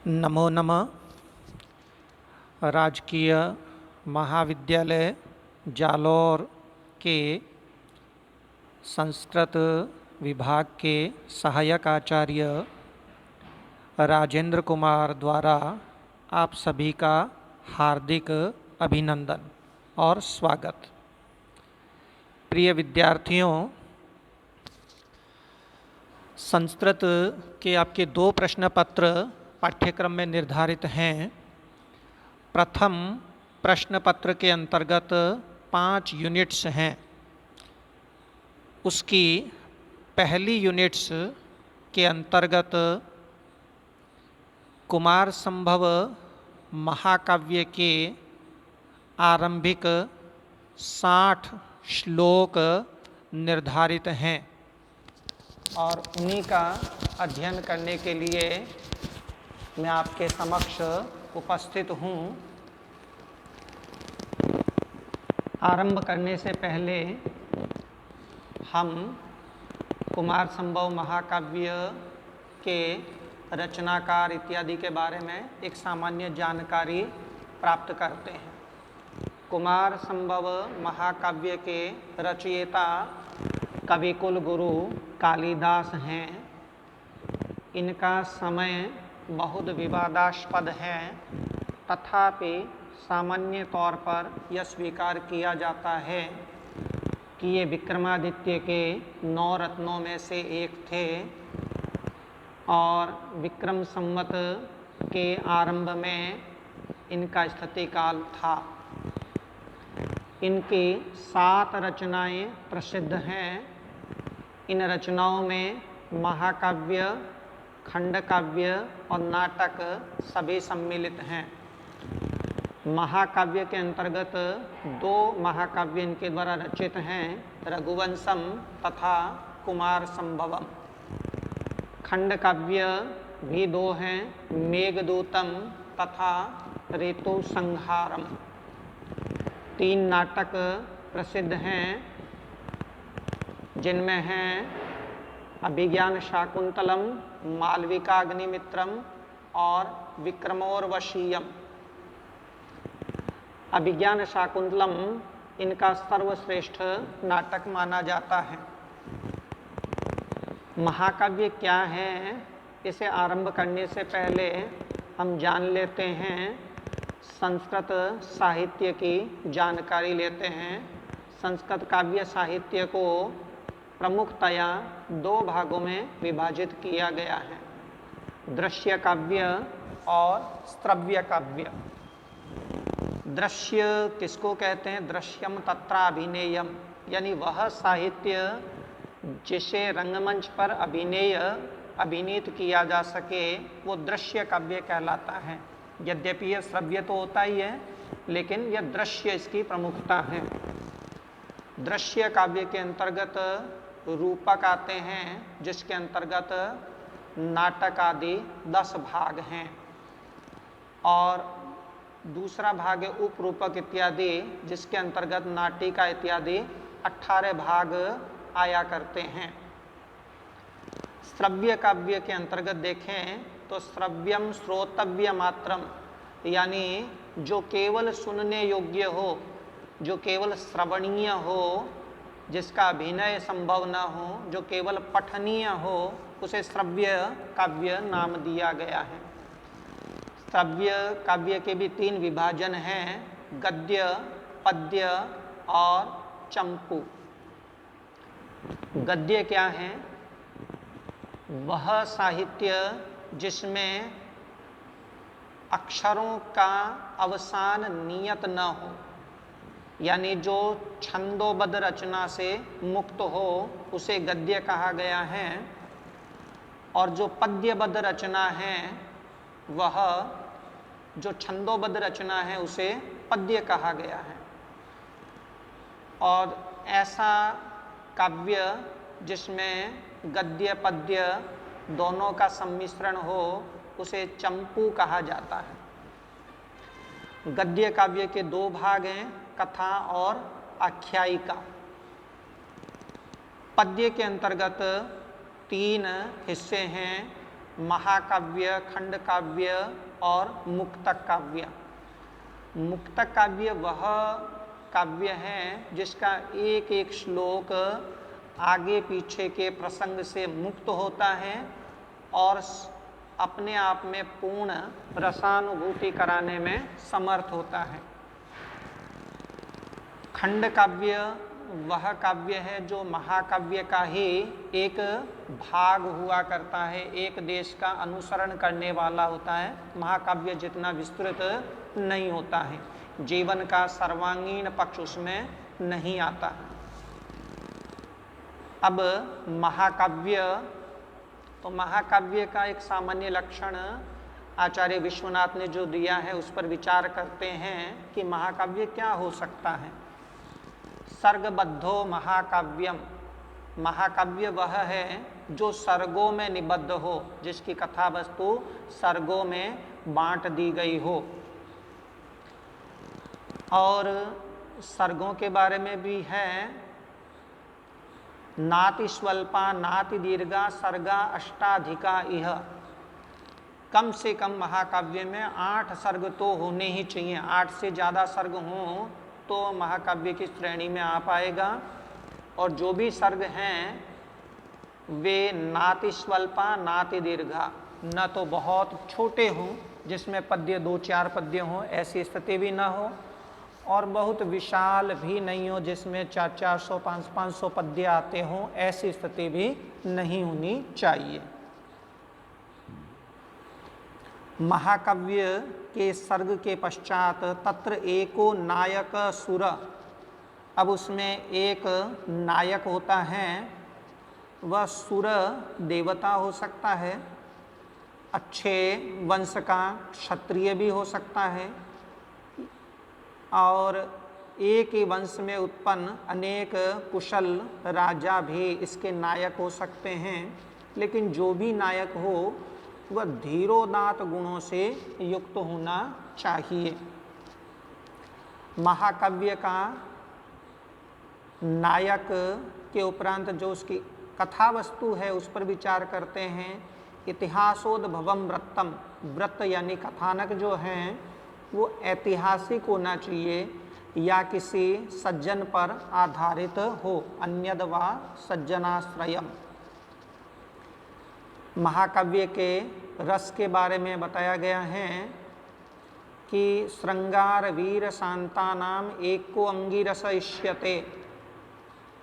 नमो नमः। राजकीय महाविद्यालय जालौर के संस्कृत विभाग के सहायक आचार्य राजेंद्र कुमार द्वारा आप सभी का हार्दिक अभिनंदन और स्वागत। प्रिय विद्यार्थियों, संस्कृत के आपके 2 प्रश्न पत्र पाठ्यक्रम में निर्धारित हैं। प्रथम प्रश्न पत्र के अंतर्गत 5 यूनिट्स हैं। उसकी पहली यूनिट्स के अंतर्गत कुमार संभव महाकाव्य के आरंभिक 60 श्लोक निर्धारित हैं और उन्हीं का अध्ययन करने के लिए मैं आपके समक्ष उपस्थित हूँ। आरंभ करने से पहले हम कुमार संभव महाकाव्य के रचनाकार इत्यादि के बारे में एक सामान्य जानकारी प्राप्त करते हैं। कुमार संभव महाकाव्य के रचयिता कविकुल गुरु कालिदास हैं। इनका समय बहुत विवादास्पद है, तथापि सामान्य तौर पर यह स्वीकार किया जाता है कि ये विक्रमादित्य के 9 रत्नों में से एक थे और विक्रम संवत के आरंभ में इनका स्थिति काल था। इनकी 7 रचनाएं प्रसिद्ध हैं। इन रचनाओं में महाकाव्य, खंडकाव्य और नाटक सभी सम्मिलित हैं। महाकाव्य के अंतर्गत 2 महाकाव्य इनके द्वारा रचित हैं, रघुवंशम तथा कुमार संभवम। खंडकाव्य भी 2 हैं, मेघदूतम तथा ऋतु संहारम। 3 नाटक प्रसिद्ध हैं, जिनमें हैं अभिज्ञान शाकुंतलम, मालविकाग्निमित्रम और विक्रमोर्वशीयम। अभिज्ञान शाकुंतलम इनका सर्वश्रेष्ठ नाटक माना जाता है। महाकाव्य क्या है, इसे आरंभ करने से पहले हम जान लेते हैं, संस्कृत साहित्य की जानकारी लेते हैं। संस्कृत काव्य साहित्य को प्रमुखतया 2 भागों में विभाजित किया गया है, दृश्य काव्य और श्रव्य काव्य। दृश्य किसको कहते हैं? दृश्यम तत्रा अभिनेयम, यानी वह साहित्य जिसे रंगमंच पर अभिनीत किया जा सके, वो दृश्य काव्य कहलाता है। यद्यपि यह श्रव्य तो होता ही है, लेकिन यह दृश्य इसकी प्रमुखता है। दृश्य काव्य के अंतर्गत रूपक आते हैं, जिसके अंतर्गत नाटक आदि 10 भाग हैं, और दूसरा भाग है उपरूपक इत्यादि, जिसके अंतर्गत नाटिका इत्यादि 18 भाग आया करते हैं। श्रव्य काव्य के अंतर्गत देखें तो श्रव्यम श्रोतव्य मात्रम, यानी जो केवल सुनने योग्य हो, जो केवल श्रवणीय हो, जिसका अभिनय संभव न हो, जो केवल पठनीय हो, उसे श्रव्य काव्य नाम दिया गया है। श्रव्य काव्य के भी 3 विभाजन हैं, गद्य, पद्य और चंपू। गद्य क्या है? वह साहित्य जिसमें अक्षरों का अवसान नियत न हो, यानी जो छंदोबद्ध रचना से मुक्त हो, उसे गद्य कहा गया है। और जो पद्यबद्ध रचना है, वह जो छंदोबद्ध रचना है, उसे पद्य कहा गया है। और ऐसा काव्य जिसमें गद्य पद्य दोनों का सम्मिश्रण हो, उसे चंपू कहा जाता है। गद्य काव्य के 2 भाग हैं, कथा और आख्यायिका। पद्य के अंतर्गत 3 हिस्से हैं, महाकाव्य, खंड काव्य और मुक्तक काव्य। मुक्तक काव्य वह काव्य है जिसका एक एक श्लोक आगे पीछे के प्रसंग से मुक्त होता है और अपने आप में पूर्ण रसानुभूति कराने में समर्थ होता है। खंड काव्य वह काव्य है जो महाकाव्य का ही एक भाग हुआ करता है, एक देश का अनुसरण करने वाला होता है। महाकाव्य जितना विस्तृत नहीं होता है, जीवन का सर्वांगीण पक्ष उसमें नहीं आता। अब महाकाव्य, तो महाकाव्य का एक सामान्य लक्षण आचार्य विश्वनाथ ने जो दिया है उस पर विचार करते हैं कि महाकाव्य क्या हो सकता है। सर्गबद्धो महाकाव्यम, महाकाव्य वह है जो सर्गों में निबद्ध हो, जिसकी कथा वस्तु सर्गों में बांट दी गई हो। और सर्गों के बारे में भी है, नाति स्वल्पा नाति दीर्घा सर्गा अष्टाधिका इह। कम से कम महाकाव्य में 8 सर्ग तो होने ही चाहिए, 8 से ज़्यादा सर्ग हों तो महाकाव्य की श्रेणी में आ पाएगा। और जो भी सर्ग हैं वे नाति स्वल्पा नाति दीर्घा, न तो बहुत छोटे हों जिसमें पद्य 2-4 पद्य हों, ऐसी स्थिति भी ना हो, और बहुत विशाल भी नहीं हो जिसमें 400-400 500 पद्य आते हों, ऐसी स्थिति भी नहीं होनी चाहिए। महाकाव्य के सर्ग के पश्चात तत्र एको नायक सुर, अब उसमें एक नायक होता है, वह सुर देवता हो सकता है, अच्छे वंश का क्षत्रिय भी हो सकता है, और एक ही वंश में उत्पन्न अनेक कुशल राजा भी इसके नायक हो सकते हैं। लेकिन जो भी नायक हो वह धीरोदात्त गुणों से युक्त होना चाहिए। महाकाव्य का नायक के उपरांत जो उसकी कथा वस्तु है उस पर विचार करते हैं। इतिहासोद्भवम वृत्तम, वृत्त यानी कथानक जो हैं वो ऐतिहासिक होना चाहिए या किसी सज्जन पर आधारित हो, अन्यद्वा सज्जनाश्रयम। महाकाव्य के रस के बारे में बताया गया है कि श्रृंगार वीर शांतानाम एको अंगिरस इष्यते,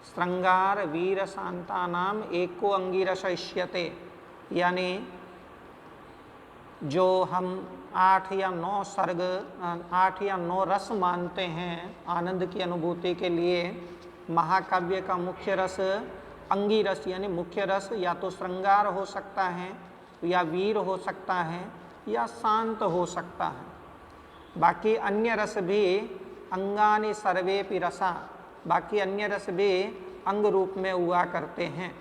श्रृंगार वीर शांतानाम एको अंगिरस इष्यते, यानी जो हम 8 या 9 सर्ग 8 या 9 रस मानते हैं आनंद की अनुभूति के लिए, महाकाव्य का मुख्य रस अंगिरस यानी मुख्य रस या तो श्रृंगार हो सकता है या वीर हो सकता है या शांत हो सकता है। बाकी अन्य रस भी अंगानि सर्वेपि रसा, बाकी अन्य रस भी अंग रूप में हुआ करते हैं,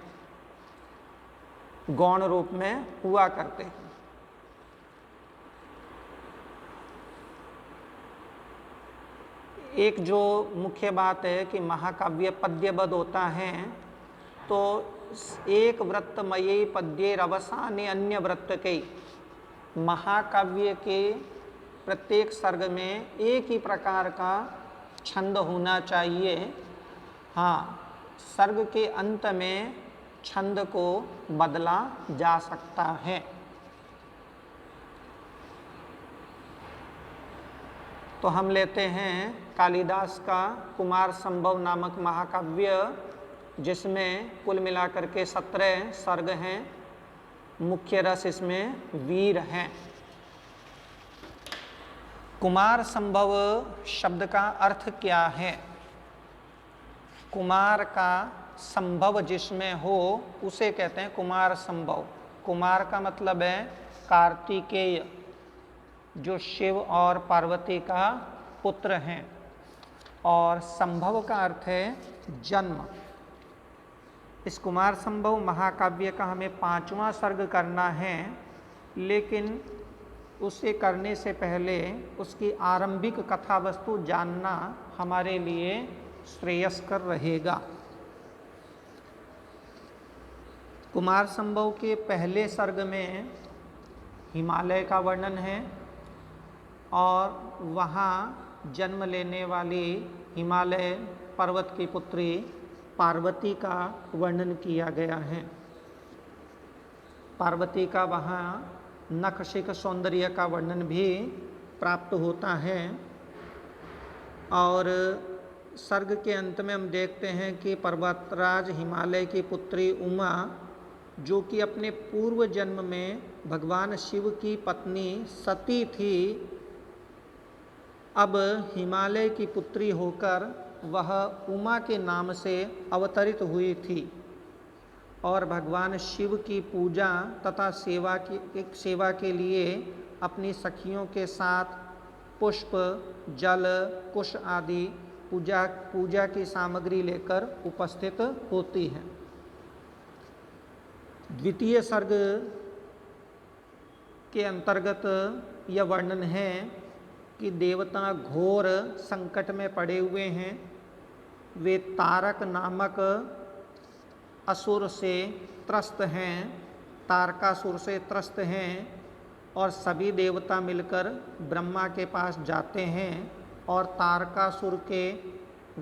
गौण रूप में हुआ करते हैं। एक जो मुख्य बात है कि महाकाव्य पद्यबद्ध होता है, तो एक वृत्तमयी पद्ये रवसाने अन्य वृत्त के, महाकाव्य के प्रत्येक सर्ग में एक ही प्रकार का छंद होना चाहिए। हाँ, सर्ग के अंत में छंद को बदला जा सकता है। तो हम लेते हैं कालिदास का कुमार संभव नामक महाकाव्य, जिसमें कुल मिलाकर के 17 सर्ग हैं। मुख्य रस इसमें वीर हैं। कुमार संभव शब्द का अर्थ क्या है? कुमार का संभव जिसमें हो उसे कहते हैं कुमार संभव। कुमार का मतलब है कार्तिकेय, जो शिव और पार्वती का पुत्र हैं, और संभव का अर्थ है जन्म। इस कुमार संभव महाकाव्य का हमें 5वां सर्ग करना है, लेकिन उसे करने से पहले उसकी आरंभिक कथा वस्तु जानना हमारे लिए श्रेयस्कर रहेगा। कुमार संभव के पहले सर्ग में हिमालय का वर्णन है और वहाँ जन्म लेने वाली हिमालय पर्वत की पुत्री पार्वती का वर्णन किया गया है। पार्वती का वहाँ नखशिख सौंदर्य का वर्णन भी प्राप्त होता है। और सर्ग के अंत में हम देखते हैं कि पर्वतराज हिमालय की पुत्री उमा, जो कि अपने पूर्व जन्म में भगवान शिव की पत्नी सती थी, अब हिमालय की पुत्री होकर वह उमा के नाम से अवतरित हुई थी और भगवान शिव की पूजा तथा सेवा के लिए अपनी सखियों के साथ पुष्प, जल, कुश आदि पूजा की सामग्री लेकर उपस्थित होती हैं। द्वितीय सर्ग के अंतर्गत यह वर्णन है कि देवता घोर संकट में पड़े हुए हैं। वे तारक नामक असुर से त्रस्त हैं, तारकासुर से त्रस्त हैं और सभी देवता मिलकर ब्रह्मा के पास जाते हैं और तारकासुर के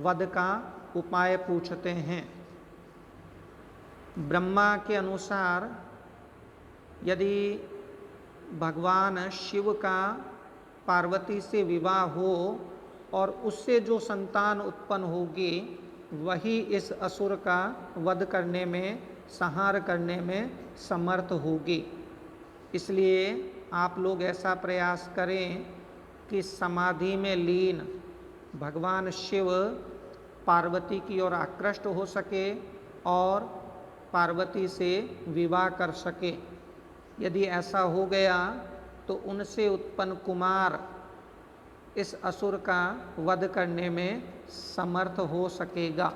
वध का उपाय पूछते हैं। ब्रह्मा के अनुसार यदि भगवान शिव का पार्वती से विवाह हो और उससे जो संतान उत्पन्न होगी वही इस असुर का वध करने में, संहार करने में समर्थ होगी। इसलिए आप लोग ऐसा प्रयास करें कि समाधि में लीन भगवान शिव पार्वती की ओर आकृष्ट हो सके और पार्वती से विवाह कर सके। यदि ऐसा हो गया तो उनसे उत्पन्न कुमार इस असुर का वध करने में समर्थ हो सकेगा।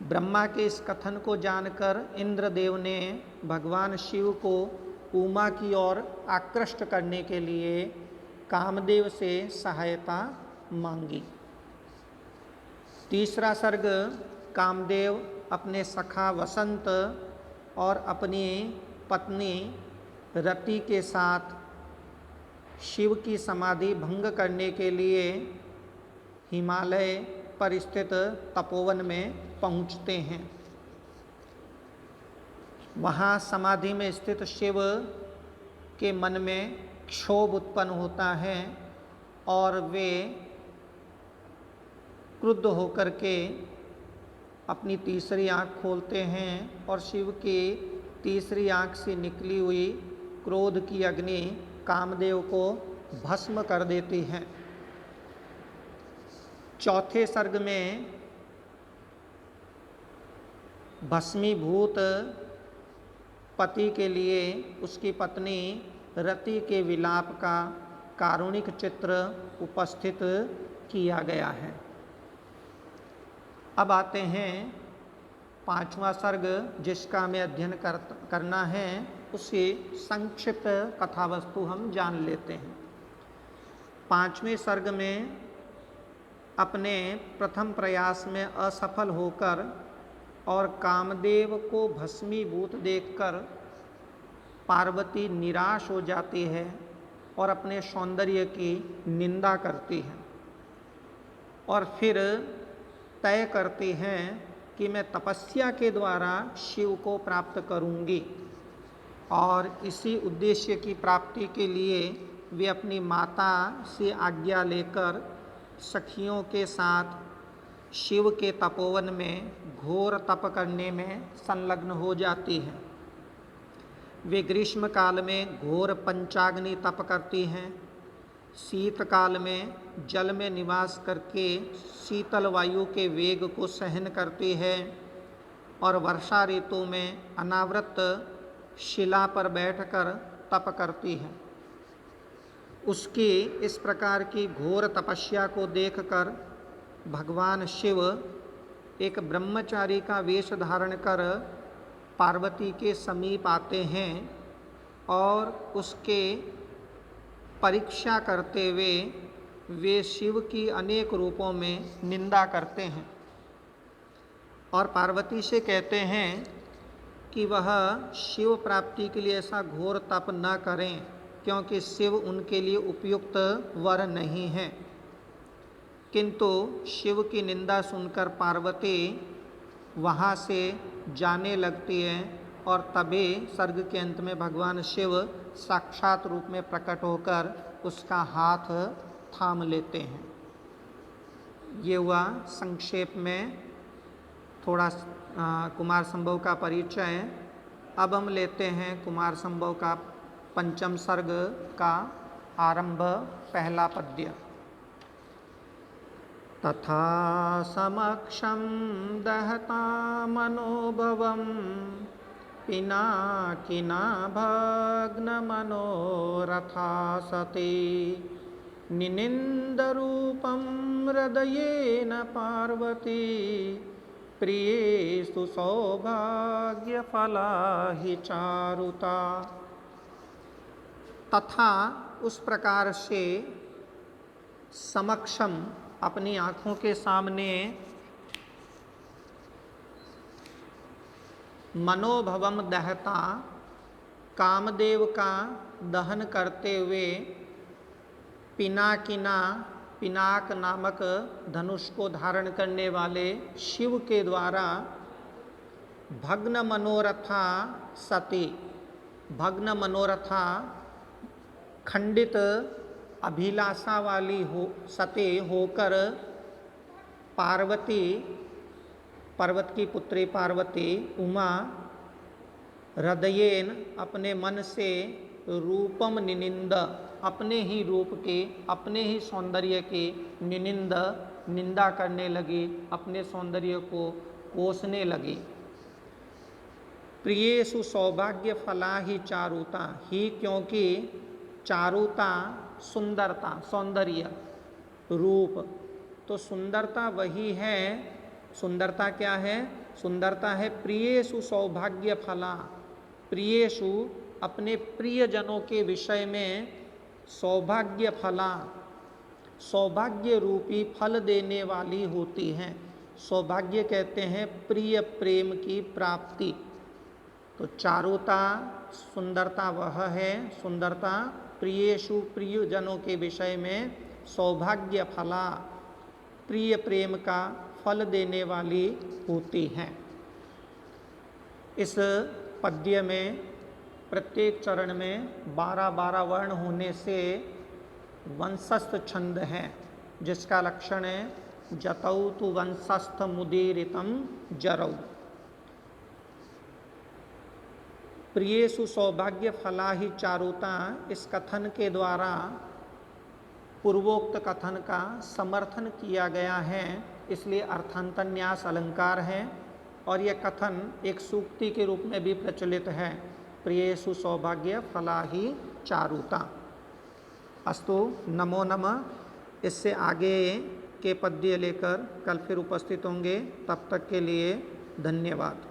ब्रह्मा के इस कथन को जानकर इंद्रदेव ने भगवान शिव को उमा की ओर आकृष्ट करने के लिए कामदेव से सहायता मांगी। तीसरा सर्ग कामदेव अपने सखा वसंत और अपनी पत्नी रति के साथ शिव की समाधि भंग करने के लिए हिमालय पर स्थित तपोवन में पहुँचते हैं। वहाँ समाधि में स्थित शिव के मन में क्षोभ उत्पन्न होता है और वे क्रुद्ध होकर के अपनी तीसरी आँख खोलते हैं और शिव की तीसरी आँख से निकली हुई क्रोध की अग्नि कामदेव को भस्म कर देती है। चौथे सर्ग में भस्मीभूत पति के लिए उसकी पत्नी रति के विलाप का कारुणिक चित्र उपस्थित किया गया है। अब आते हैं पांचवा सर्ग, जिसका हमें अध्ययन करना है। उससे संक्षिप्त कथा वस्तु हम जान लेते हैं। पांचवें सर्ग में अपने प्रथम प्रयास में असफल होकर और कामदेव को भस्मीभूत देखकर पार्वती निराश हो जाती है और अपने सौंदर्य की निंदा करती है और फिर तय करती हैं कि मैं तपस्या के द्वारा शिव को प्राप्त करूंगी। और इसी उद्देश्य की प्राप्ति के लिए वे अपनी माता से आज्ञा लेकर सखियों के साथ शिव के तपोवन में घोर तप करने में संलग्न हो जाती हैं। वे ग्रीष्म काल में घोर पंचाग्नि तप करती हैं, शीतकाल में जल में निवास करके शीतल वायु के वेग को सहन करती है और वर्षा ऋतु में अनावृत शिला पर बैठकर तप करती है। उसकी इस प्रकार की घोर तपस्या को देखकर भगवान शिव एक ब्रह्मचारी का वेश धारण कर पार्वती के समीप आते हैं और उसके परीक्षा करते हुए वे शिव की अनेक रूपों में निंदा करते हैं और पार्वती से कहते हैं कि वह शिव प्राप्ति के लिए ऐसा घोर तप न करें, क्योंकि शिव उनके लिए उपयुक्त वर नहीं है। किंतु शिव की निंदा सुनकर पार्वती वहाँ से जाने लगती है और तभी सर्ग के अंत में भगवान शिव साक्षात रूप में प्रकट होकर उसका हाथ थाम लेते हैं। ये हुआ संक्षेप में थोड़ा कुमार संभव का परिचय। अब हम लेते हैं कुमार संभव का पंचम सर्ग का आरंभ, पहला पद्य। तथा समक्षं दहता मनोभवं पिनाकिना भग्नमनोरथा सती निनिन्दरूपं हृदयेन पार्वती प्रियेषु सौभाग्यफला हि चारुता। तथा उस प्रकार से समक्षम अपनी आँखों के सामने मनोभवम दहता कामदेव का दहन करते हुए पिनाकिना पिनाक नामक धनुष को धारण करने वाले शिव के द्वारा भग्न मनोरथा सती, भग्न मनोरथा खंडित अभिलाषा वाली हो सती होकर पार्वती, पर्वत की पुत्री पार्वती उमा हृदयेन अपने मन से रूपम निनिंद, अपने ही रूप के, अपने ही सौंदर्य की निनिंद निंदा करने लगी, अपने सौंदर्य को कोसने लगी। प्रियेषु सौभाग्य फला ही चारुता, ही क्योंकि चारुता सुंदरता, सौंदर्य, रूप, तो सुंदरता वही है। सुंदरता क्या है? सुंदरता है प्रियेषु सौभाग्य फला, प्रियेषु अपने प्रियजनों के विषय में सौभाग्य फला, सौभाग्य रूपी फल देने वाली होती हैं। सौभाग्य कहते हैं प्रिय प्रेम की प्राप्ति। तो चारुता सुंदरता वह है, सुंदरता प्रियेषु प्रियजनों के विषय में सौभाग्य फला, प्रिय प्रेम का फल देने वाली होती हैं। इस पद्य में प्रत्येक चरण में 12-12 वर्ण होने से वंशस्थ छंद है, जिसका लक्षण है जतौ तु वंशस्थ मुदीरितम जरौ। प्रियेषु सौभाग्य फला ही चारुता, इस कथन के द्वारा पूर्वोक्त कथन का समर्थन किया गया है, इसलिए अर्थांतन्यास अलंकार है और यह कथन एक सूक्ति के रूप में भी प्रचलित है, प्रियेषु सौभाग्य फला ही चारुता। अस्तु, नमो नमः। इससे आगे के पद्य लेकर कल फिर उपस्थित होंगे, तब तक के लिए धन्यवाद।